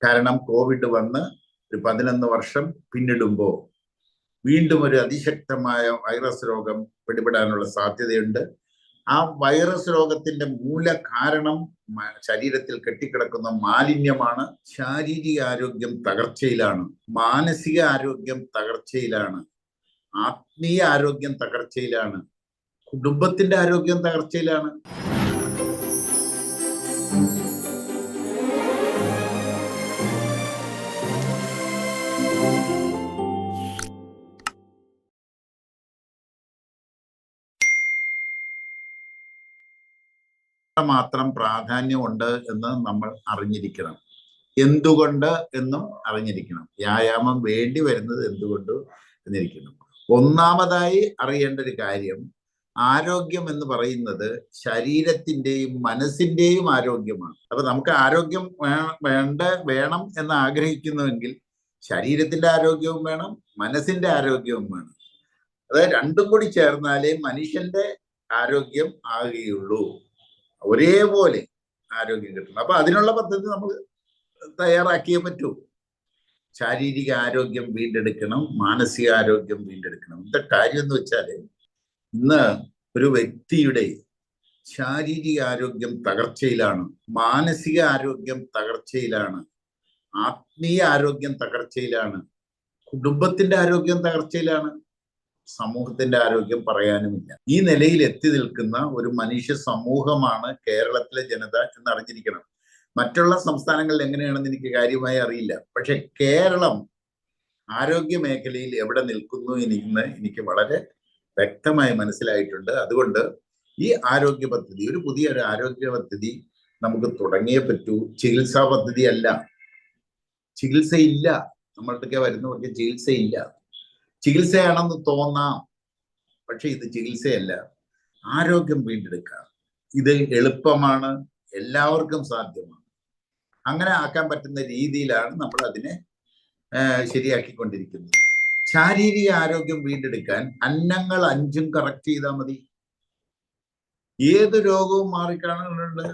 കാരണം കോവിഡ് വന്ന് ഒരു 11 വർഷം പിന്നിടുമ്പോൾ വീണ്ടും ഒരു അതിശക്തമായ വൈറസ് രോഗം പിടിപെടാനുള്ള സാധ്യതയുണ്ട്. ആ വൈറസ് രോഗത്തിന്റെ മൂല കാരണം ശരീരത്തിൽ കെട്ടിക്കിടക്കുന്ന മാലിന്യമാണ്. ശാരീരിക ആരോഗ്യം തകർച്ചയിലാണ്, മാനസിക ആരോഗ്യം തകർച്ചയിലാണ്, ആത്മീയ ആരോഗ്യം തകർച്ചയിലാണ്, കുടുംബത്തിന്റെ ആരോഗ്യം തകർച്ചയിലാണ്. മാത്രം പ്രാധാന്യമുണ്ട് എന്ന് നമ്മൾ അറിഞ്ഞിരിക്കണം. എന്തുകൊണ്ട് എന്നും അറിഞ്ഞിരിക്കണം. വ്യായാമം വേണ്ടി വരുന്നത് എന്തുകൊണ്ട് എന്നിരിക്കണം. ഒന്നാമതായി അറിയേണ്ട ഒരു കാര്യം, ആരോഗ്യം എന്ന് പറയുന്നത് ശരീരത്തിന്റെയും മനസ്സിന്റെയും ആരോഗ്യമാണ്. അപ്പൊ നമുക്ക് ആരോഗ്യം വേണം എന്ന് ആഗ്രഹിക്കുന്നുവെങ്കിൽ ശരീരത്തിന്റെ ആരോഗ്യവും വേണം, മനസ്സിന്റെ ആരോഗ്യവും വേണം. അതായത് രണ്ടും കൂടി ചേർന്നാലേ മനുഷ്യന്റെ ആരോഗ്യം ആകുകയുള്ളൂ. ഒരേപോലെ ആരോഗ്യം കിട്ടണം. അപ്പൊ അതിനുള്ള പദ്ധതി നമ്മൾ തയ്യാറാക്കിയേ പറ്റൂ. ശാരീരിക ആരോഗ്യം വീണ്ടെടുക്കണം, മാനസിക ആരോഗ്യം വീണ്ടെടുക്കണം. ഇന്നത്തെ കാര്യം എന്ന് വെച്ചാൽ ഇന്ന് ഒരു വ്യക്തിയുടെ ശാരീരിക ആരോഗ്യം തകർച്ചയിലാണ്, മാനസിക ആരോഗ്യം തകർച്ചയിലാണ്, ആത്മീയ ആരോഗ്യം തകർച്ചയിലാണ്, കുടുംബത്തിന്റെ ആരോഗ്യം തകർച്ചയിലാണ്, സമൂഹത്തിന്റെ ആരോഗ്യം പറയാനുമില്ല. ഈ നിലയിൽ എത്തി നിൽക്കുന്ന ഒരു മനുഷ്യ സമൂഹമാണ് കേരളത്തിലെ ജനത എന്ന് അറിഞ്ഞിരിക്കണം. മറ്റുള്ള സംസ്ഥാനങ്ങളിൽ എങ്ങനെയാണെന്ന് എനിക്ക് കാര്യമായി അറിയില്ല. പക്ഷെ കേരളം ആരോഗ്യ മേഖലയിൽ എവിടെ നിൽക്കുന്നു എന്ന് എനിക്ക് വളരെ വ്യക്തമായി മനസ്സിലായിട്ടുണ്ട്. അതുകൊണ്ട് ഈ ആരോഗ്യ പദ്ധതി, ഒരു പുതിയൊരു ആരോഗ്യ പദ്ധതി നമുക്ക് തുടങ്ങിയേ പറ്റൂ. ചികിത്സാ പദ്ധതി അല്ല, ചികിത്സയില്ല. നമ്മൾക്കൊക്കെ വരുന്നവർക്ക് ചികിത്സയില്ല. ചികിത്സയാണെന്ന് തോന്നാം, പക്ഷെ ഇത് ചികിത്സയല്ല. ആരോഗ്യം വീണ്ടെടുക്കാം. ഇത് എളുപ്പമാണ്, എല്ലാവർക്കും സാധ്യമാണ്. അങ്ങനെ ആക്കാൻ പറ്റുന്ന രീതിയിലാണ് നമ്മൾ അതിനെ ശരിയാക്കിക്കൊണ്ടിരിക്കുന്നത്. ശാരീരിക ആരോഗ്യം വീണ്ടെടുക്കാൻ അന്നങ്ങൾ 5 കറക്റ്റ് ചെയ്താൽ മതി. ഏത് രോഗവും മാറിക്കാണുന്നുണ്ട്.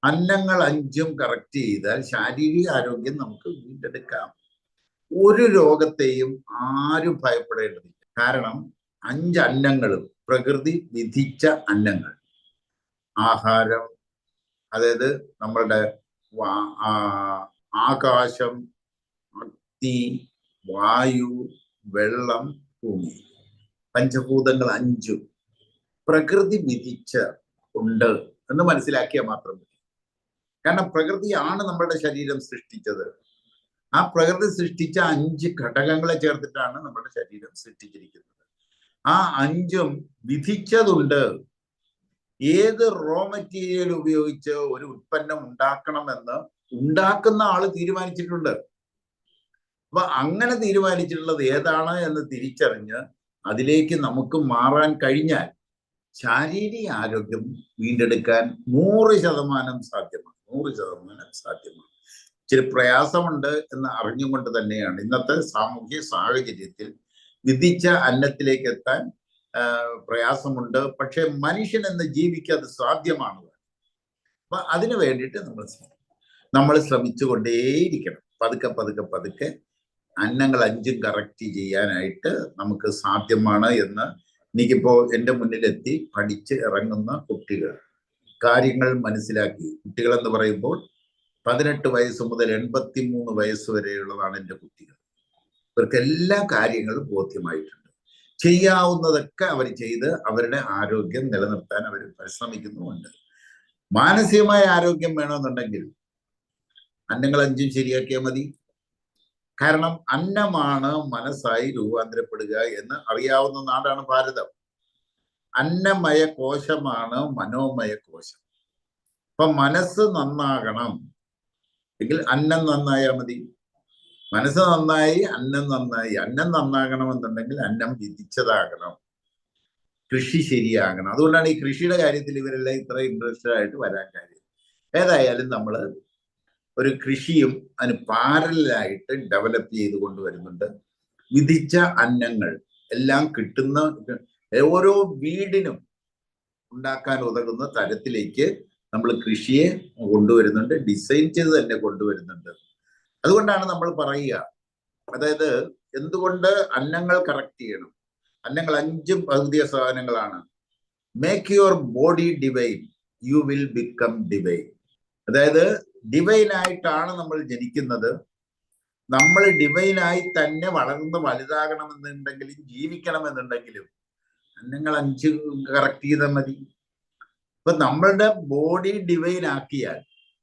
അന്നങ്ങൾ 5 കറക്റ്റ് ചെയ്താൽ ശാരീരിക ആരോഗ്യം നമുക്ക് വീണ്ടെടുക്കാം. ഒരു രോഗത്തെയും ആരും ഭയപ്പെടേണ്ടതില്ല. കാരണം 5 അന്നങ്ങളും പ്രകൃതി വിധിച്ച അന്നങ്ങൾ. ആഹാരം, അതായത് നമ്മളുടെ ആകാശം, അഗ്നി, വായു, വെള്ളം, ഭൂമി, പഞ്ചഭൂതങ്ങൾ 5 പ്രകൃതി വിധിച്ച ഉണ്ട് എന്ന് മനസ്സിലാക്കിയാൽ മാത്രം മതി. കാരണം പ്രകൃതിയാണ് നമ്മളുടെ ശരീരം സൃഷ്ടിച്ചത്. ആ പ്രകൃതി സൃഷ്ടിച്ച 5 ഘടകങ്ങളെ ചേർത്തിട്ടാണ് നമ്മുടെ ശരീരം സൃഷ്ടിച്ചിരിക്കുന്നത്. ആ 5ഉം വിധിച്ചതുണ്ട്. ഏത് റോ മെറ്റീരിയൽ ഉപയോഗിച്ച് ഒരു ഉൽപ്പന്നം ഉണ്ടാക്കണമെന്ന് ഉണ്ടാക്കുന്ന ആള് തീരുമാനിച്ചിട്ടുണ്ട്. അപ്പൊ അങ്ങനെ തീരുമാനിച്ചിട്ടുള്ളത് ഏതാണ് എന്ന് തിരിച്ചറിഞ്ഞ് അതിലേക്ക് നമുക്ക് മാറാൻ കഴിഞ്ഞാൽ ശാരീരിക ആരോഗ്യം വീണ്ടെടുക്കാൻ 100% സാധ്യമാണ്. 100% സാധ്യമാണ്. ഇച്ചിരി പ്രയാസമുണ്ട് എന്ന് അറിഞ്ഞുകൊണ്ട് തന്നെയാണ് ഇന്നത്തെ സാമൂഹ്യ സാഹചര്യത്തിൽ വിധിച്ച അന്നത്തിലേക്ക് എത്താൻ പ്രയാസമുണ്ട്. പക്ഷെ മനുഷ്യൻ എന്ന ജീവിക്ക് അത് സാധ്യമാണ്. അപ്പൊ അതിനു വേണ്ടിയിട്ട് നമ്മൾ ശ്രമിച്ചുകൊണ്ടേയിരിക്കണം. പതുക്കെ പതുക്കെ പതുക്കെ അന്നങ്ങൾ 5ഉം കറക്റ്റ് ചെയ്യാനായിട്ട് നമുക്ക് സാധ്യമാണ് എന്ന് എനിക്കിപ്പോ എൻ്റെ മുന്നിലെത്തി പഠിച്ച് ഇറങ്ങുന്ന കുട്ടികൾ കാര്യങ്ങൾ മനസ്സിലാക്കി. കുട്ടികൾ എന്ന് പറയുമ്പോൾ 18 വയസ്സ് മുതൽ 83 വയസ്സ് വരെയുള്ളതാണ് എൻ്റെ കുട്ടികൾ. ഇവർക്ക് എല്ലാ കാര്യങ്ങളും ബോധ്യമായിട്ടുണ്ട്. ചെയ്യാവുന്നതൊക്കെ അവർ ചെയ്ത് അവരുടെ ആരോഗ്യം നിലനിർത്താൻ അവർ പരിശ്രമിക്കുന്നുമുണ്ട്. മാനസികമായ ആരോഗ്യം വേണമെന്നുണ്ടെങ്കിൽ അന്നങ്ങൾ 5ഉം ശരിയാക്കിയാൽ മതി. കാരണം അന്നമാണ് മനസ്സായി രൂപാന്തരപ്പെടുക എന്ന് അറിയാവുന്ന നാടാണ് ഭാരതം. അന്നമയ കോശമാണ് മനോമയ കോശം. അപ്പൊ മനസ്സ് നന്നാകണം എങ്കിൽ അന്നം നന്നായാൽ മതി. മനസ്സ് നന്നായി അന്നം നന്നായി. അന്നം നന്നാകണമെന്നുണ്ടെങ്കിൽ അന്നം വിധിച്ചതാകണം, കൃഷി ശരിയാകണം. അതുകൊണ്ടാണ് ഈ കൃഷിയുടെ കാര്യത്തിൽ ഇവരെല്ലാം ഇത്ര ഇൻട്രസ്റ്റഡ് ആയിട്ട് വരാൻ കാര്യം. ഏതായാലും നമ്മൾ ഒരു കൃഷിയും അതിന് പാരലായിട്ട് ഡെവലപ്പ് ചെയ്ത് കൊണ്ടുവരുന്നുണ്ട്. വിധിച്ച അന്നങ്ങൾ എല്ലാം കിട്ടുന്ന ഓരോ വീടിനും ഉണ്ടാക്കാൻ ഉതകുന്ന തരത്തിലേക്ക് നമ്മൾ കൃഷിയെ കൊണ്ടുവരുന്നുണ്ട്, ഡിസൈൻ ചെയ്ത് തന്നെ കൊണ്ടുവരുന്നുണ്ട്. അതുകൊണ്ടാണ് നമ്മൾ പറയുക, അതായത് എന്തുകൊണ്ട് അന്നങ്ങൾ കറക്റ്റ് ചെയ്യണം. അന്നങ്ങൾ 5 ഭൗതിക സാധനങ്ങളാണ്. Make your body divine, you will become divine. അതായത് ഡിവൈൻ ആയിട്ടാണ് നമ്മൾ ജനിക്കുന്നത്. നമ്മൾ ഡിവൈനായി തന്നെ വളർന്ന് വലുതാകണമെന്നുണ്ടെങ്കിലും ജീവിക്കണമെന്നുണ്ടെങ്കിലും അന്നങ്ങൾ 5 കറക്റ്റ് ചെയ്താൽ മതി. ഇപ്പൊ നമ്മളുടെ ബോഡി ഡിവൈൻ ആക്കിയാൽ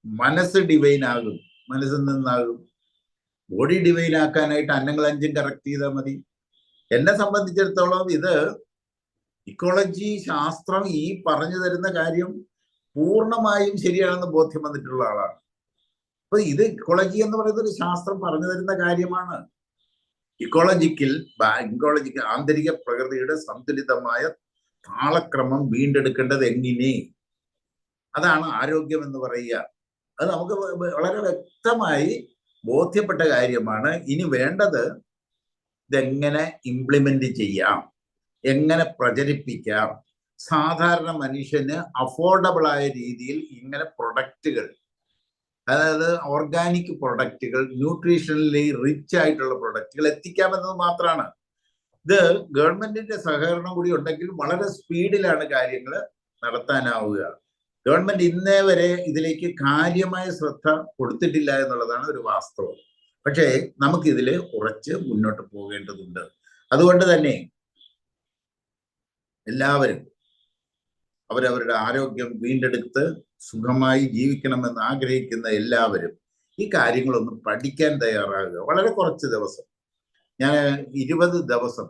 മനസ്സ് ഡിവൈൻ ആകും, മനസ്സിൽ നിന്നാകും. ബോഡി ഡിവൈൻ ആക്കാനായിട്ട് അന്നങ്ങൾ 5 കറക്റ്റ് ചെയ്താൽ മതി. എന്നെ സംബന്ധിച്ചിടത്തോളം ഇത് ഇക്കോളജി ശാസ്ത്രം ഈ പറഞ്ഞു തരുന്ന കാര്യം പൂർണ്ണമായും ശരിയാണെന്ന് ബോധ്യം വന്നിട്ടുള്ള ആളാണ്. അപ്പൊ ഇത് ഇക്കോളജി എന്ന് പറയുന്ന ഒരു ശാസ്ത്രം പറഞ്ഞു തരുന്ന കാര്യമാണ്. ഇക്കോളജിക്കൽ ആന്തരിക പ്രകൃതിയുടെ സന്തുലിതമായ താളക്രമം വീണ്ടെടുക്കേണ്ടത് എങ്ങനെ, അതാണ് ആരോഗ്യം എന്ന് പറയുക. അത് നമുക്ക് വളരെ വ്യക്തമായി ബോധ്യപ്പെട്ട കാര്യമാണ്. ഇനി വേണ്ടത് ഇതെങ്ങനെ ഇംപ്ലിമെന്റ് ചെയ്യാം, എങ്ങനെ പ്രചരിപ്പിക്കാം, സാധാരണ മനുഷ്യന് അഫോർഡബിൾ ആയ രീതിയിൽ ഇങ്ങനെ പ്രൊഡക്റ്റുകൾ, അതായത് ഓർഗാനിക് പ്രൊഡക്റ്റുകൾ, ന്യൂട്രീഷണലി റിച്ച് ആയിട്ടുള്ള പ്രൊഡക്റ്റുകൾ എത്തിക്കാമെന്നത് മാത്രമാണ്. ഇത് ഗവൺമെന്റിന്റെ സഹകരണം കൂടി ഉണ്ടെങ്കിൽ വളരെ സ്പീഡിലാണ് കാര്യങ്ങൾ നടത്താനാവുക. ഗവൺമെന്റ് ഇന്നേ വരെ ഇതിലേക്ക് കാര്യമായ ശ്രദ്ധ കൊടുത്തിട്ടില്ല എന്നുള്ളതാണ് ഒരു വാസ്തവം. പക്ഷേ നമുക്കിതിൽ ഉറച്ച് മുന്നോട്ട് പോകേണ്ടതുണ്ട്. അതുകൊണ്ട് തന്നെ എല്ലാവരും അവരവരുടെ ആരോഗ്യം വീണ്ടെടുത്ത് സുഖമായി ജീവിക്കണമെന്ന് ആഗ്രഹിക്കുന്ന എല്ലാവരും ഈ കാര്യങ്ങളൊന്ന് പഠിക്കാൻ തയ്യാറാകുക. വളരെ കുറച്ച് ദിവസം, ഞാൻ 20 ദിവസം,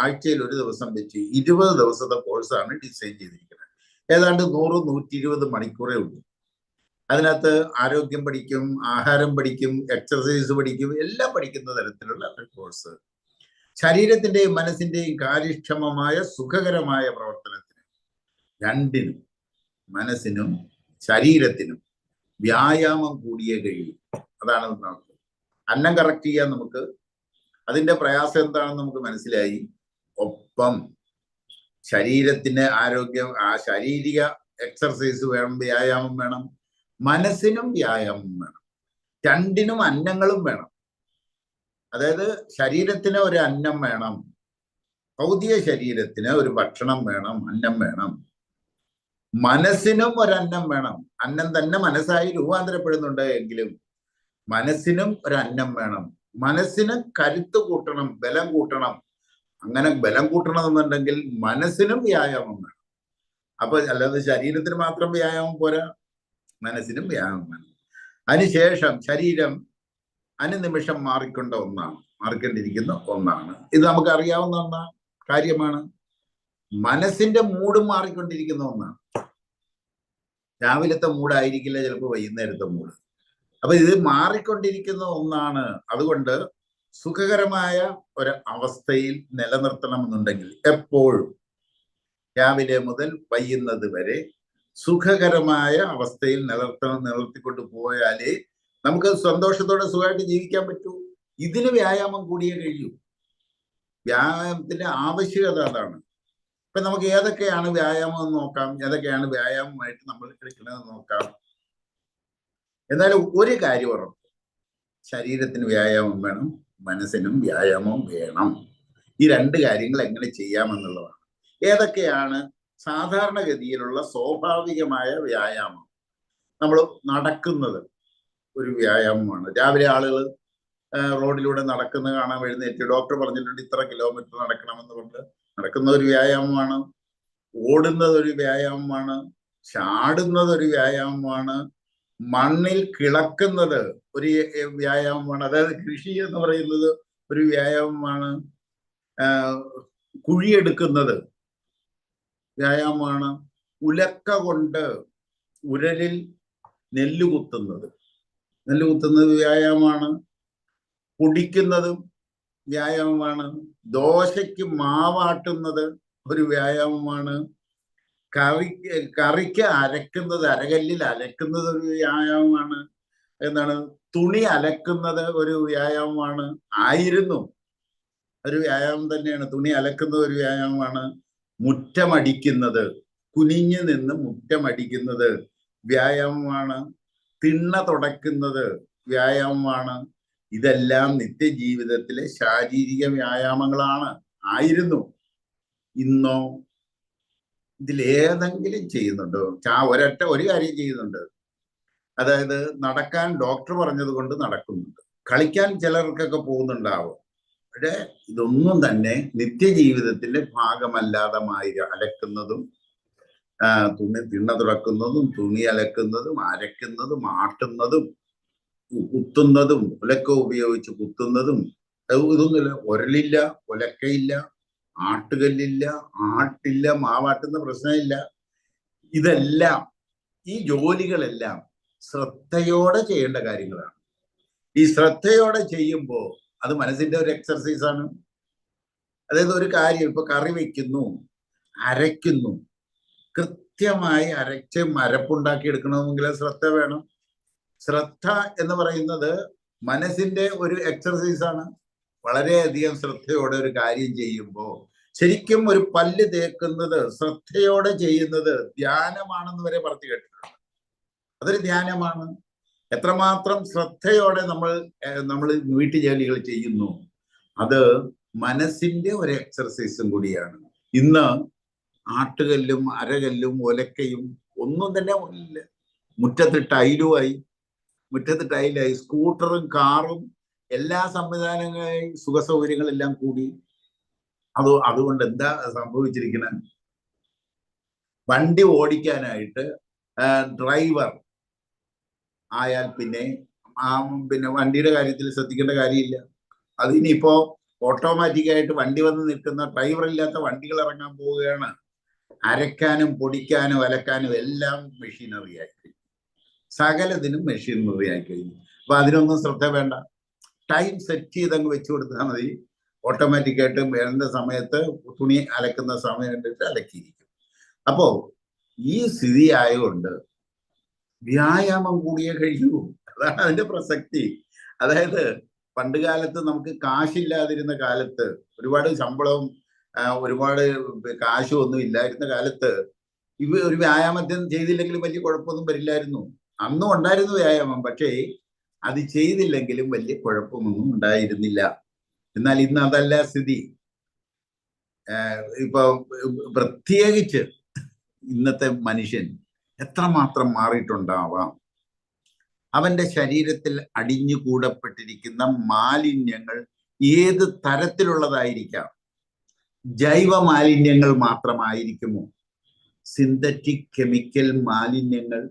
ആഴ്ചയിൽ ഒരു ദിവസം വെച്ച് 20 ദിവസത്തെ കോഴ്സാണ് ഡിസൈൻ ചെയ്തിരിക്കുന്നത്. ഏതാണ്ട് 100-120 മണിക്കൂറേ ഉള്ളൂ. അതിനകത്ത് ആരോഗ്യം പഠിക്കും, ആഹാരം പഠിക്കും, എക്സർസൈസ് പഠിക്കും, എല്ലാം പഠിക്കുന്ന തരത്തിലുള്ള ഒരു കോഴ്സ്. ശരീരത്തിന്റെയും മനസ്സിന്റെയും കാര്യക്ഷമമായ സുഖകരമായ പ്രവർത്തനത്തിന് രണ്ടിനും, മനസ്സിനും ശരീരത്തിനും വ്യായാമം കൂടിയേ കഴിയും. അതാണ് നമുക്ക് അന്നം കറക്റ്റ് ചെയ്യാൻ, നമുക്ക് അതിന്റെ പ്രയാസം എന്താണെന്ന് നമുക്ക് മനസ്സിലായി. ഒപ്പം ശരീരത്തിന് ആരോഗ്യം, ആ ശാരീരിക എക്സർസൈസ് വേണം, വ്യായാമം വേണം, മനസ്സിനും വ്യായാമം വേണം, രണ്ടിനും അന്നങ്ങളും വേണം. അതായത് ശരീരത്തിന് ഒരു അന്നം വേണം, ഭൗതിക ശരീരത്തിന് ഒരു ഭക്ഷണം വേണം, അന്നം വേണം. മനസ്സിനും ഒരന്നം വേണം. അന്നം തന്നെ മനസ്സായി രൂപാന്തരപ്പെടുന്നുണ്ട് എങ്കിലും മനസ്സിനും ഒരു അന്നം വേണം. മനസ്സിന് കരുത്ത് കൂട്ടണം, ബലം കൂട്ടണം. അങ്ങനെ ബലം കൂട്ടണമെന്നുണ്ടെങ്കിൽ മനസ്സിനും വ്യായാമം വേണം. അപ്പൊ അല്ലാതെ ശരീരത്തിന് മാത്രം വ്യായാമം പോരാ, മനസ്സിനും വ്യായാമം വേണം. അതിനുശേഷം ശരീരം അനുനിമിഷം മാറിക്കൊണ്ടിരിക്കുന്ന ഒന്നാണ്. ഇത് നമുക്ക് അറിയാവുന്ന കാര്യമാണ്. മനസ്സിന്റെ മൂഡും മാറിക്കൊണ്ടിരിക്കുന്ന ഒന്നാണ്. രാവിലത്തെ മൂടായിരിക്കില്ല ചിലപ്പോൾ വൈകുന്നേരത്തെ മൂഡ്. അപ്പൊ ഇത് മാറിക്കൊണ്ടിരിക്കുന്ന ഒന്നാണ്. അതുകൊണ്ട് സുഖകരമായ ഒരു അവസ്ഥയിൽ നിലനിർത്തണമെന്നുണ്ടെങ്കിൽ എപ്പോഴും രാവിലെ മുതൽ വൈകുന്നത് വരെ സുഖകരമായ അവസ്ഥയിൽ നിലനിർത്തിക്കൊണ്ട് പോയാലേ നമുക്ക് സന്തോഷത്തോടെ സുഖമായിട്ട് ജീവിക്കാൻ പറ്റൂ. ഇതിന് വ്യായാമം കൂടിയേ കഴിയൂ. വ്യായാമത്തിന്റെ ആവശ്യകത അതാണ്. ഇപ്പൊ നമുക്ക് ഏതൊക്കെയാണ് വ്യായാമം എന്ന് നോക്കാം, ഏതൊക്കെയാണ് വ്യായാമമായിട്ട് നമ്മൾ എടുക്കണമെന്ന് നോക്കാം. എന്നാലും ഒരു കാര്യം ഉറപ്പ്, ശരീരത്തിന് വ്യായാമം വേണം, മനസ്സിനും വ്യായാമം വേണം. ഈ 2 കാര്യങ്ങൾ എങ്ങനെ ചെയ്യാമെന്നുള്ളതാണ്. ഏതൊക്കെയാണ് സാധാരണഗതിയിലുള്ള സ്വാഭാവികമായ വ്യായാമം? നമ്മൾ നടക്കുന്നത് ഒരു വ്യായാമമാണ്. രാവിലെ ആളുകൾ റോഡിലൂടെ നടക്കുന്നത് കാണാൻ എഴുന്നേറ്റ് ഡോക്ടർ പറഞ്ഞിട്ടുണ്ട് ഇത്ര കിലോമീറ്റർ നടക്കണമെന്ന് കൊണ്ട് നടക്കുന്ന ഒരു വ്യായാമമാണ്. ഓടുന്നത് ഒരു വ്യായാമമാണ്. ചാടുന്നത് ഒരു വ്യായാമമാണ്. മണ്ണിൽ കിളക്കുന്നത് ഒരു വ്യായാമമാണ്. അതായത് കൃഷി എന്ന് പറയുന്നത് ഒരു വ്യായാമമാണ്. കുഴിയെടുക്കുന്നത് വ്യായാമമാണ്. ഉലക്ക കൊണ്ട് ഉരലിൽ നെല്ലുകുത്തുന്നത് വ്യായാമമാണ്. പൊടിക്കുന്നതും വ്യായാമമാണ്. ദോശയ്ക്ക് മാവാട്ടുന്നത് ഒരു വ്യായാമമാണ്. കറിക്ക് അരകല്ലിൽ അലക്കുന്നത് ഒരു വ്യായാമമാണ്. എന്താണ്, തുണി അലക്കുന്നത് ഒരു വ്യായാമമാണ്. ഒരു വ്യായാമം തന്നെയാണ്. തുണി അലക്കുന്നത് ഒരു വ്യായാമമാണ്. മുറ്റമടിക്കുന്നത്, കുനിഞ്ഞു നിന്ന് മുറ്റമടിക്കുന്നത് വ്യായാമമാണ്. തിണ്ണ തുടയ്ക്കുന്നത് വ്യായാമമാണ്. ഇതെല്ലാം നിത്യജീവിതത്തിലെ ശാരീരിക വ്യായാമങ്ങളാണ്, ആയിരുന്നു. ഇന്നോ ഇതിലേതെങ്കിലും ചെയ്യുന്നുണ്ടോ? ഒരു കാര്യം ചെയ്യുന്നുണ്ട്. അതായത് നടക്കാൻ ഡോക്ടർ പറഞ്ഞത് കൊണ്ട് നടക്കുന്നുണ്ട്. കളിക്കാൻ ചിലർക്കൊക്കെ പോകുന്നുണ്ടാവും. പക്ഷെ ഇതൊന്നും തന്നെ നിത്യജീവിതത്തിന്റെ ഭാഗമല്ലാതെ അലക്കുന്നതും തിണ്ണ തുറക്കുന്നതും തുണി അലക്കുന്നതും അരക്കുന്നതും ആട്ടുന്നതും കുത്തുന്നതും ഉലക്ക ഉപയോഗിച്ച് കുത്തുന്നതും ഇതൊന്നുമില്ല. ഉരലില്ല, ഉലക്കയില്ല, ആട്ടുകല്ലില്ല, ആട്ടില്ല, മാവാട്ടുന്ന പ്രശ്നമില്ല. ഇതെല്ലാം, ഈ ജോലികളെല്ലാം ശ്രദ്ധയോടെ ചെയ്യേണ്ട കാര്യങ്ങളാണ്. ഈ ശ്രദ്ധയോടെ ചെയ്യുമ്പോൾ അത് മനസ്സിന്റെ ഒരു എക്സർസൈസ് ആണ്. അതായത് ഒരു കാര്യം ഇപ്പൊ കറി വെക്കുന്നു, അരയ്ക്കുന്നു, കൃത്യമായി അരച്ച് മരപ്പുണ്ടാക്കി എടുക്കണമെങ്കിൽ ശ്രദ്ധ വേണം. ശ്രദ്ധ എന്ന് പറയുന്നത് മനസ്സിന്റെ ഒരു എക്സർസൈസ് ആണ്. വളരെയധികം ശ്രദ്ധയോടെ ഒരു കാര്യം ചെയ്യുമ്പോൾ, ശരിക്കും ഒരു പല്ല് തേക്കുന്നത് ശ്രദ്ധയോടെ ചെയ്യുന്നത് ധ്യാനമാണെന്ന് വരെ പറഞ്ഞു കേട്ടിട്ടുണ്ട്. അതൊരു ധ്യാനമാണ്. എത്രമാത്രം ശ്രദ്ധയോടെ നമ്മൾ വീട്ടുജോലികൾ ചെയ്യുന്നു, അത് മനസ്സിന്റെ ഒരു എക്സർസൈസും കൂടിയാണ്. ഇന്ന് ആട്ടുകല്ലും അരകല്ലും ഒലക്കയും ഒന്നും തന്നെ ഇല്ല. മുറ്റത്ത് ടൈലായി, സ്കൂട്ടറും കാറും എല്ലാ സംവിധാനങ്ങളായി, സുഖ സൗകര്യങ്ങളെല്ലാം കൂടി. അതുകൊണ്ട് എന്താ സംഭവിച്ചിരിക്കുന്നത്? വണ്ടി ഓടിക്കാനായിട്ട് ഡ്രൈവർ ആയാൽ പിന്നെ വണ്ടിയുടെ കാര്യത്തിൽ ശ്രദ്ധിക്കേണ്ട കാര്യമില്ല. അതിനിപ്പോ ഓട്ടോമാറ്റിക്കായിട്ട് വണ്ടി വന്ന് നിൽക്കുന്ന ഡ്രൈവർ ഇല്ലാത്ത വണ്ടികൾ ഇറങ്ങാൻ പോവുകയാണ്. അരയ്ക്കാനും പൊടിക്കാനും അലക്കാനും എല്ലാം മെഷീനറി ആയി കഴിഞ്ഞു. സകലത്തിനും മെഷീനറി ആയി കഴിഞ്ഞു. അപ്പൊ അതിനൊന്നും ശ്രദ്ധ വേണ്ട. ടൈം സെറ്റ് ചെയ്തങ്ങ് വെച്ചു കൊടുത്താൽ മതി. ഓട്ടോമാറ്റിക്കായിട്ട് വേണ്ട സമയത്ത് തുണി അലക്കുന്ന സമയം കണ്ടിട്ട് അലക്കിയിരിക്കും. അപ്പോ ഈ സ്ഥിതി ആയതുകൊണ്ട് വ്യായാമം കൂടിയേ കഴിയൂ. അതാണ് അതിന്റെ പ്രസക്തി. അതായത് പണ്ട് കാലത്ത് നമുക്ക് കാശില്ലാതിരുന്ന കാലത്ത്, ഒരുപാട് ശമ്പളവും ഒരുപാട് കാശും ഒന്നും ഇല്ലായിരുന്ന കാലത്ത് ഒരു വ്യായാമത്തിന് ചെയ്തില്ലെങ്കിലും വലിയ കുഴപ്പമൊന്നും വരില്ലായിരുന്നു. അന്നും ഉണ്ടായിരുന്നു വ്യായാമം, പക്ഷേ അത് ചെയ്തില്ലെങ്കിലും വലിയ കുഴപ്പമൊന്നും ഉണ്ടായിരുന്നില്ല. എന്നാൽ ഇന്ന് അതല്ല സ്ഥിതി. ഇപ്പൊ പ്രത്യേകിച്ച് ഇന്നത്തെ മനുഷ്യൻ എത്രമാത്രം മാറിയിട്ടുണ്ടാവാം. അവന്റെ ശരീരത്തിൽ അടിഞ്ഞുകൂടപ്പെട്ടിരിക്കുന്ന മാലിന്യങ്ങൾ ഏത് തരത്തിലുള്ളതായിരിക്കാം? ജൈവ മാലിന്യങ്ങൾ മാത്രമായിരിക്കുമോ? സിന്തറ്റിക് കെമിക്കൽ മാലിന്യങ്ങൾ,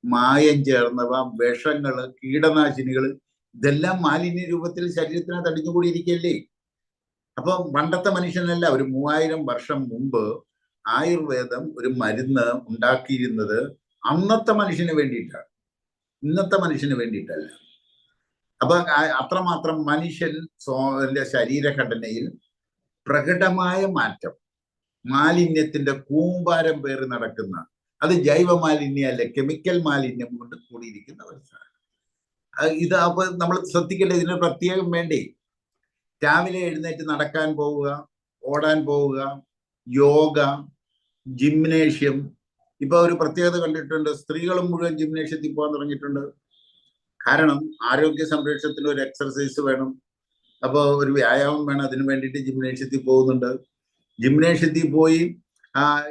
മായം ചേർന്നവ, വിഷങ്ങള്, കീടനാശിനികള്, ഇതെല്ലാം മാലിന്യ രൂപത്തിൽ ശരീരത്തിനകത്ത് അടിഞ്ഞുകൂടിയിരിക്കല്ലേ? അപ്പൊ പണ്ടത്തെ മനുഷ്യനല്ല, ഒരു 3000 വർഷം മുമ്പ് ആയുർവേദം ഒരു മരുന്ന് ഉണ്ടാക്കിയിരുന്നത് അന്നത്തെ മനുഷ്യന് വേണ്ടിയിട്ടാണ്, ഇന്നത്തെ മനുഷ്യന് വേണ്ടിയിട്ടല്ല. അപ്പൊ അത്രമാത്രം മനുഷ്യന്റെ ശരീരഘടനയിൽ പ്രകടമായ മാറ്റം, മാലിന്യത്തിന്റെ കൂമ്പാരം പേറി നടക്കുന്ന, അത് ജൈവ മാലിന്യമല്ല, കെമിക്കൽ മാലിന്യം കൊണ്ട് കൂടിയിരിക്കുന്ന ഒരു സാധനം. ഇത് അപ്പൊ നമ്മൾ ശ്രദ്ധിക്കേണ്ടത്, ഇതിന് പ്രത്യേകം വേണ്ടി രാവിലെ എഴുന്നേറ്റ് നടക്കാൻ പോവുക, ഓടാൻ പോവുക, യോഗ, ജിംനേഷ്യം. ഇപ്പൊ ഒരു പ്രത്യേകത കണ്ടിട്ടുണ്ട്, സ്ത്രീകളും മുഴുവൻ ജിംനേഷ്യത്തിൽ പോകാൻ തുടങ്ങിയിട്ടുണ്ട്. കാരണം ആരോഗ്യ സംരക്ഷണത്തിന് ഒരു എക്സർസൈസ് വേണം, അപ്പോൾ ഒരു വ്യായാമം വേണം. അതിനു വേണ്ടിയിട്ട് ജിംനേഷ്യത്തിൽ പോകുന്നുണ്ട്. ജിംനേഷ്യത്തിൽ പോയി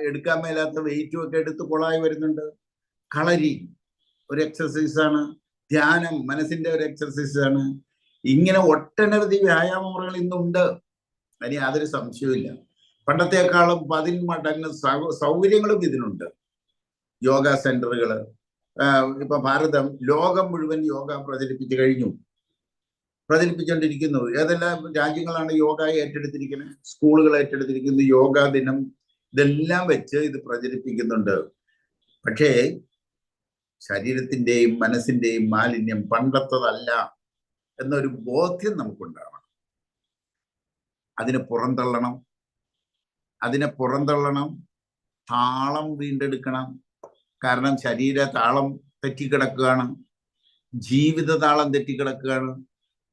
എടുക്കാൻ മേലാത്ത വെയിറ്റും ഒക്കെ എടുത്ത് കൊളായി വരുന്നുണ്ട്. കളരി ഒരു എക്സർസൈസാണ്. ധ്യാനം മനസ്സിന്റെ ഒരു എക്സർസൈസാണ്. ഇങ്ങനെ ഒട്ടനവധി വ്യായാമ മുറകൾ ഇന്നുണ്ട്. അതിന് യാതൊരു സംശയവുമില്ല. പണ്ടത്തെക്കാളും 10 മടങ്ങ് സൗകര്യങ്ങളും ഇതിനുണ്ട്. യോഗ സെന്ററുകൾ, ഇപ്പൊ ലോകം മുഴുവൻ യോഗ പ്രചരിപ്പിച്ചുകൊണ്ടിരിക്കുന്നു. ഏതെല്ലാം രാജ്യങ്ങളാണ് യോഗ ഏറ്റെടുത്തിരിക്കുന്നത്? സ്കൂളുകൾ ഏറ്റെടുത്തിരിക്കുന്നു. യോഗാ ദിനം, ഇതെല്ലാം വെച്ച് ഇത് പ്രചരിപ്പിക്കുന്നുണ്ട്. പക്ഷേ ശരീരത്തിന്റെയും മനസ്സിന്റെയും മാലിന്യം പണ്ടത്തതല്ല എന്നൊരു ബോധ്യം നമുക്കുണ്ടാവണം. അതിനെ പുറന്തള്ളണം. താളം വീണ്ടെടുക്കണം. കാരണം ശരീര താളം തെറ്റിക്കിടക്കുകയാണ്, ജീവിത താളം തെറ്റിക്കിടക്കുകയാണ്.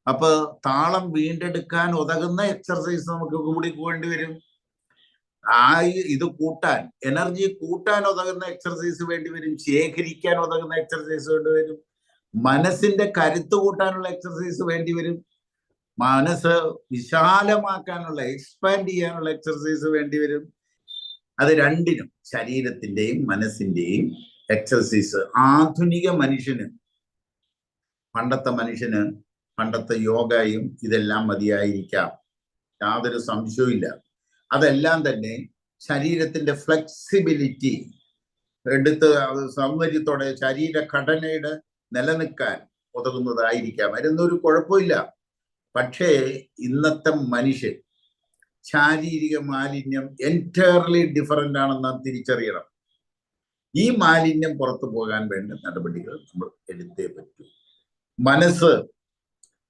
അപ്പൊ താളം വീണ്ടെടുക്കാൻ ഉതകുന്ന എക്സർസൈസ് നമുക്ക് കൂടി വേണ്ടി വരും. ആ ഇത് കൂട്ടാൻ, എനർജി കൂട്ടാൻ ഉതകുന്ന എക്സർസൈസ് വേണ്ടി വരും, ശേഖരിക്കാൻ ഉതകുന്ന എക്സർസൈസ് വേണ്ടി വരും, മനസ്സിന്റെ കരുത്ത് കൂട്ടാനുള്ള എക്സർസൈസ് വേണ്ടി വരും, മനസ്സ് വിശാലമാക്കാനുള്ള, എക്സ്പാൻഡ് ചെയ്യാനുള്ള എക്സർസൈസ് വേണ്ടി വരും. അത് രണ്ടിനും, ശരീരത്തിന്റെയും മനസ്സിന്റെയും എക്സർസൈസ്. ആധുനിക മനുഷ്യന്, പണ്ടത്തെ മനുഷ്യന്, പണ്ടത്തെ യോഗയും ഇതെല്ലാം മതിയായിരിക്കാം, യാതൊരു സംശയവും. അതെല്ലാം തന്നെ ശരീരത്തിന്റെ ഫ്ലെക്സിബിലിറ്റി എടുത്ത് സൗന്ദര്യത്തോടെ ശരീരഘടനയുടെ നിലനിൽക്കാൻ ഉതകുന്നതായിരിക്കാം, അതിനൊന്നും കുഴപ്പമില്ല. പക്ഷേ ഇന്നത്തെ മനുഷ്യൻ ശാരീരിക മാലിന്യം എൻറ്റയർലി ഡിഫറൻ്റ് ആണെന്ന് തിരിച്ചറിയണം. ഈ മാലിന്യം പുറത്തു പോകാൻ വേണ്ട നടപടികൾ നമ്മൾ എടുത്തേ പറ്റൂ. മനസ്സ്,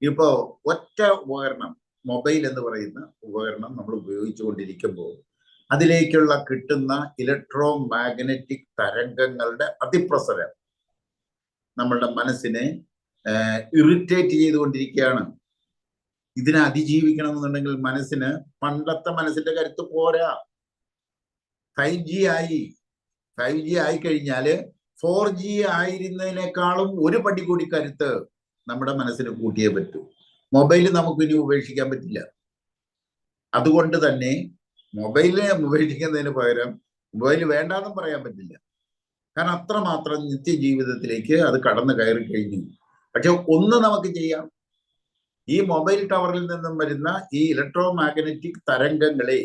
ഇപ്പോ ഒറ്റ ഉപകരണം, മൊബൈൽ എന്ന് പറയുന്ന ഉപകരണം നമ്മൾ ഉപയോഗിച്ചുകൊണ്ടിരിക്കുമ്പോൾ അതിലേക്കുള്ള കിട്ടുന്ന ഇലക്ട്രോ മാഗ്നറ്റിക് തരംഗങ്ങളുടെ അതിപ്രസരം നമ്മളുടെ മനസ്സിനെ ഇറിറ്റേറ്റ് ചെയ്തുകൊണ്ടിരിക്കുകയാണ്. ഇതിനെ അതിജീവിക്കണമെന്നുണ്ടെങ്കിൽ മനസ്സിന്, പണ്ടത്തെ മനസ്സിന്റെ കരുത്ത് പോരാ. 5G ആയി കഴിഞ്ഞാൽ 4G ആയിരുന്നതിനേക്കാളും ഒരു പടി കൂടി കരുത്ത് നമ്മുടെ മനസ്സിന് കൂട്ടിയേ പറ്റൂ. മൊബൈൽ നമുക്ക് ഇനി ഉപേക്ഷിക്കാൻ പറ്റില്ല. അതുകൊണ്ട് തന്നെ മൊബൈലിനെ ഉപേക്ഷിക്കുന്നതിന് പകരം മൊബൈൽ വേണ്ടാന്നും പറയാൻ പറ്റില്ല. കാരണം അത്രമാത്രം നിത്യജീവിതത്തിലേക്ക് അത് കടന്നു കയറി കഴിഞ്ഞു. പക്ഷെ ഒന്ന് നമുക്ക് ചെയ്യാം, ഈ മൊബൈൽ ടവറിൽ നിന്നും വരുന്ന ഈ ഇലക്ട്രോ മാഗ്നറ്റിക് തരംഗങ്ങളെ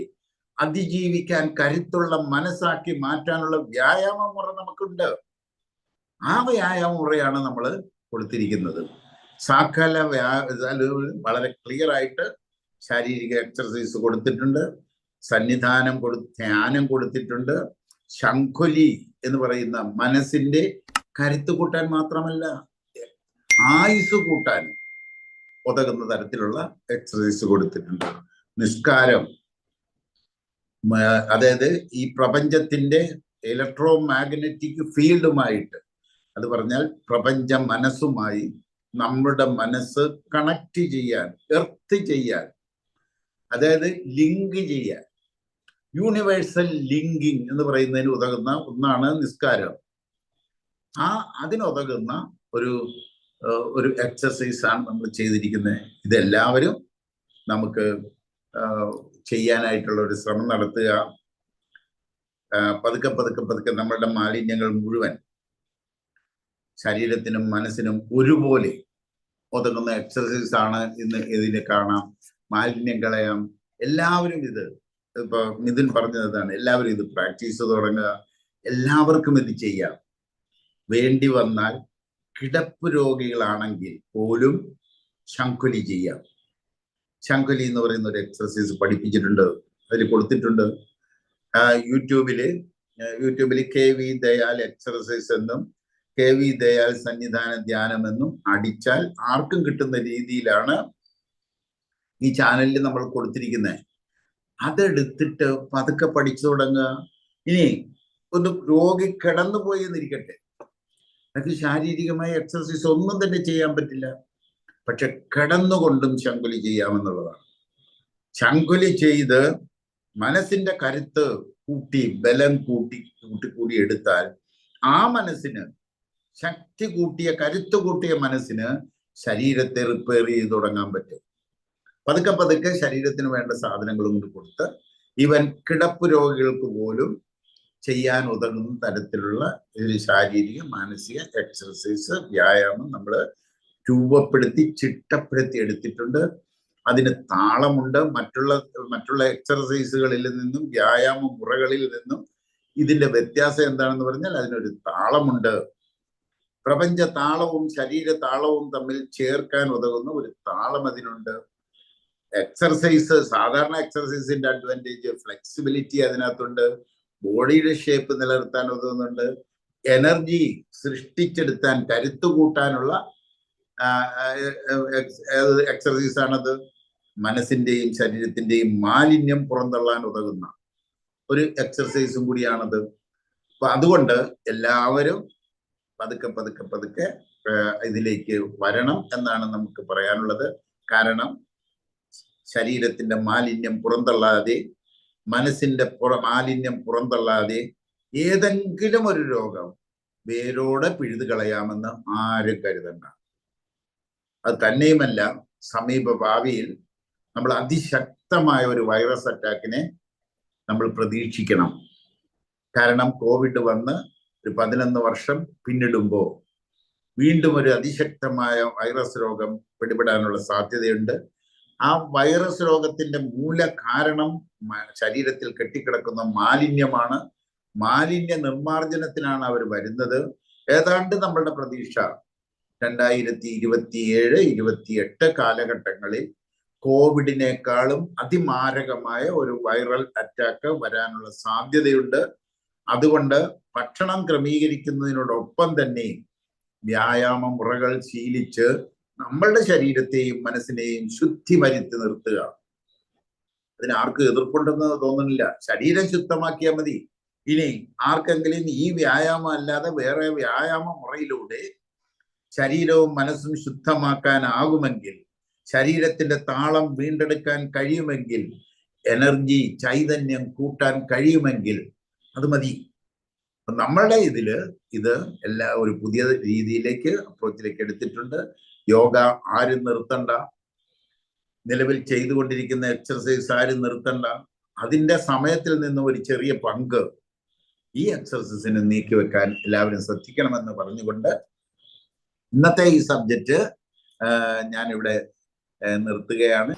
അതിജീവിക്കാൻ കരുത്തുള്ള മനസ്സാക്കി മാറ്റാനുള്ള വ്യായാമ മുറ നമുക്കുണ്ട്. ആ വ്യായാമ മുറയാണ് നമ്മൾ കൊടുത്തിരിക്കുന്നത്. സകല വളരെ ക്ലിയർ ആയിട്ട് ശാരീരിക എക്സർസൈസ് കൊടുത്തിട്ടുണ്ട്, സന്നിധാനം ധ്യാനം കൊടുത്തിട്ടുണ്ട്, ശംഖുലി എന്ന് പറയുന്ന മനസ്സിന്റെ കരുത്ത് കൂട്ടാൻ മാത്രമല്ല ആയുസ് കൂട്ടാൻ ഉതകുന്ന തരത്തിലുള്ള എക്സർസൈസ് കൊടുത്തിട്ടുണ്ട്. നിസ്കാരം, അതായത് ഈ പ്രപഞ്ചത്തിന്റെ ഇലക്ട്രോ മാഗ്നറ്റിക് ഫീൽഡുമായിട്ട്, അത് പറഞ്ഞാൽ പ്രപഞ്ച മനസ്സുമായി നമ്മുടെ മനസ്സ് കണക്ട് ചെയ്യാൻ, എർത്ത് ചെയ്യാൻ, അതായത് ലിങ്ക് ചെയ്യാൻ, യൂണിവേഴ്സൽ ലിങ്കിങ് എന്ന് പറയുന്നതിന് ഉതകുന്ന ഒന്നാണ് നിസ്കാരം. അതിനുതകുന്ന ഒരു എക്സർസൈസ് ആണ് നമ്മൾ ചെയ്തിരിക്കുന്നത്. ഇതെല്ലാവരും നമുക്ക് ചെയ്യാനായിട്ടുള്ള ഒരു ശ്രമം നടത്തുക. പതുക്കെ പതുക്കെ പതുക്കെ നമ്മളുടെ മാലിന്യങ്ങൾ മുഴുവൻ ശരീരത്തിനും മനസ്സിനും ഒരുപോലെ ഒതുങ്ങുന്ന എക്സർസൈസ് ആണ് ഇന്ന് ഇതിനെ കാണാം. മാലിന്യം കളയാം. എല്ലാവരും ഇപ്പൊ മിഥുൻ പറഞ്ഞതാണ്, എല്ലാവരും ഇത് പ്രാക്ടീസ് തുടങ്ങുക. എല്ലാവർക്കും ഇത് ചെയ്യാം. വേണ്ടി വന്നാൽ കിടപ്പ് രോഗികളാണെങ്കിൽ പോലും ശംഖുലി ചെയ്യാം. ശംഖുലി എന്ന് പറയുന്ന ഒരു എക്സർസൈസ് പഠിപ്പിച്ചിട്ടുണ്ട്, അതിൽ കൊടുത്തിട്ടുണ്ട്. യൂട്യൂബില് KV ദയാൽ എക്സർസൈസ് എന്നും KV ദയാൽ സന്നിധാന ധ്യാനം എന്നും അടിച്ചാൽ ആർക്കും കിട്ടുന്ന രീതിയിലാണ് ഈ ചാനലിൽ നമ്മൾ കൊടുത്തിരിക്കുന്നത്. അതെടുത്തിട്ട് പതുക്കെ പഠിച്ചു തുടങ്ങുക. ഇനി ഒന്ന് രോഗി കിടന്നുപോയി എന്നിരിക്കട്ടെ, അത് ശാരീരികമായ എക്സർസൈസ് ഒന്നും തന്നെ ചെയ്യാൻ പറ്റില്ല, പക്ഷെ കിടന്നുകൊണ്ടും ശംഖുലി ചെയ്യാമെന്നുള്ളതാണ്. ശംഖുലി ചെയ്ത് മനസ്സിന്റെ കരുത്ത് കൂട്ടി, ബലം കൂട്ടി എടുത്താൽ ആ മനസ്സിന്, ശക്തി കൂട്ടിയ, കരുത്ത് കൂട്ടിയ മനസ്സിന് ശരീരത്തെ റിപ്പയർ ചെയ്ത് തുടങ്ങാൻ പറ്റും. പതുക്കെ പതുക്കെ ശരീരത്തിന് വേണ്ട സാധനങ്ങളും കൊണ്ട് കൊടുത്ത് ഈവൻ കിടപ്പ് രോഗികൾക്ക് പോലും ചെയ്യാൻ ഉതകുന്ന തരത്തിലുള്ള ഒരു ശാരീരിക മാനസിക എക്സർസൈസ്, വ്യായാമം നമ്മൾ രൂപപ്പെടുത്തി ചിട്ടപ്പെടുത്തി എടുത്തിട്ടുണ്ട്. അതിന് താളമുണ്ട്. മറ്റുള്ള എക്സർസൈസുകളിൽ നിന്നും, വ്യായാമ മുറകളിൽ നിന്നും ഇതിന്റെ വ്യത്യാസം എന്താണെന്ന് പറഞ്ഞാൽ അതിനൊരു താളമുണ്ട്. പ്രപഞ്ച താളവും ശരീര താളവും തമ്മിൽ ചേർക്കാൻ ഉതകുന്ന ഒരു താളം അതിനുണ്ട്. എക്സർസൈസ്, സാധാരണ എക്സർസൈസിന്റെ അഡ്വാൻറ്റേജ് ഫ്ലെക്സിബിലിറ്റി അതിനകത്തുണ്ട്, ബോഡിയുടെ ഷേപ്പ് നിലനിർത്താൻ ഉതകുന്നുണ്ട്, എനർജി സൃഷ്ടിച്ചെടുത്താൻ, കരുത്തു കൂട്ടാനുള്ള എക്സർസൈസ് ആണത്. മനസ്സിന്റെയും ശരീരത്തിന്റെയും മാലിന്യം പുറന്തള്ളാൻ ഉതകുന്ന ഒരു എക്സർസൈസും കൂടിയാണത്. അപ്പൊ അതുകൊണ്ട് എല്ലാവരും പതുക്കെ പതുക്കെ പതുക്കെ ഇതിലേക്ക് വരണം എന്നാണ് നമുക്ക് പറയാനുള്ളത്. കാരണം ശരീരത്തിന്റെ മാലിന്യം പുറന്തള്ളാതെ മനസ്സിന്റെ മാലിന്യം പുറന്തള്ളാതെ ഏതെങ്കിലും ഒരു രോഗം വേരോടെ പിഴുതു കളയാമെന്ന് ആരും കരുതണ്ട. അത് തന്നെയുമല്ല, സമീപ ഭാവിയിൽ നമ്മൾ അതിശക്തമായ ഒരു വൈറസ് അറ്റാക്കിനെ നമ്മൾ പ്രതീക്ഷിക്കണം. കാരണം കോവിഡ് വന്ന് ഒരു 11 വർഷം പിന്നിടുമ്പോൾ വീണ്ടും ഒരു അതിശക്തമായ വൈറസ് രോഗം പിടിപെടാനുള്ള സാധ്യതയുണ്ട്. ആ വൈറസ് രോഗത്തിന്റെ മൂല കാരണം ശരീരത്തിൽ കെട്ടിക്കിടക്കുന്ന മാലിന്യമാണ്. മാലിന്യ നിർമ്മാർജ്ജനത്തിനാണ് അവർ വരുന്നത്. ഏതാണ്ട് നമ്മളുടെ പ്രതീക്ഷ 2027, 28 കാലഘട്ടങ്ങളിൽ കോവിഡിനേക്കാളും അതിമാരകമായ ഒരു വൈറൽ അറ്റാക്ക് വരാനുള്ള സാധ്യതയുണ്ട്. അതുകൊണ്ട് ഭക്ഷണം ക്രമീകരിക്കുന്നതിനോടൊപ്പം തന്നെ വ്യായാമ മുറകൾ ശീലിച്ച് നമ്മളുടെ ശരീരത്തെയും മനസ്സിനെയും ശുദ്ധി വരുത്തി നിർത്തുക. അതിന് ആർക്കും എതിർപ്പുണ്ടെന്ന് തോന്നുന്നില്ല. ശരീരം ശുദ്ധമാക്കിയാൽ മതി. ഇനി ആർക്കെങ്കിലും ഈ വ്യായാമം അല്ലാതെ വേറെ വ്യായാമ മുറയിലൂടെ ശരീരവും മനസ്സും ശുദ്ധമാക്കാനാകുമെങ്കിൽ, ശരീരത്തിന്റെ താളം വീണ്ടെടുക്കാൻ കഴിയുമെങ്കിൽ, എനർജി ചൈതന്യം കൂട്ടാൻ കഴിയുമെങ്കിൽ അത് മതി. നമ്മളുടെ ഇത് ഒരു പുതിയ രീതിയിലേക്ക്, അപ്രോച്ചിലേക്ക് എടുത്തിട്ടുണ്ട്. യോഗ ആരും നിർത്തണ്ട, നിലവിൽ ചെയ്തുകൊണ്ടിരിക്കുന്ന എക്സർസൈസ് ആരും നിർത്തണ്ട. അതിന്റെ സമയത്തിൽ നിന്ന് ഒരു ചെറിയ പങ്ക് ഈ എക്സർസൈസിന് നീക്കിവെക്കാൻ എല്ലാവരും ശ്രദ്ധിക്കണമെന്ന് പറഞ്ഞുകൊണ്ട് ഇന്നത്തെ ഈ സബ്ജക്റ്റ് ഞാനിവിടെ നിർത്തുകയാണ്.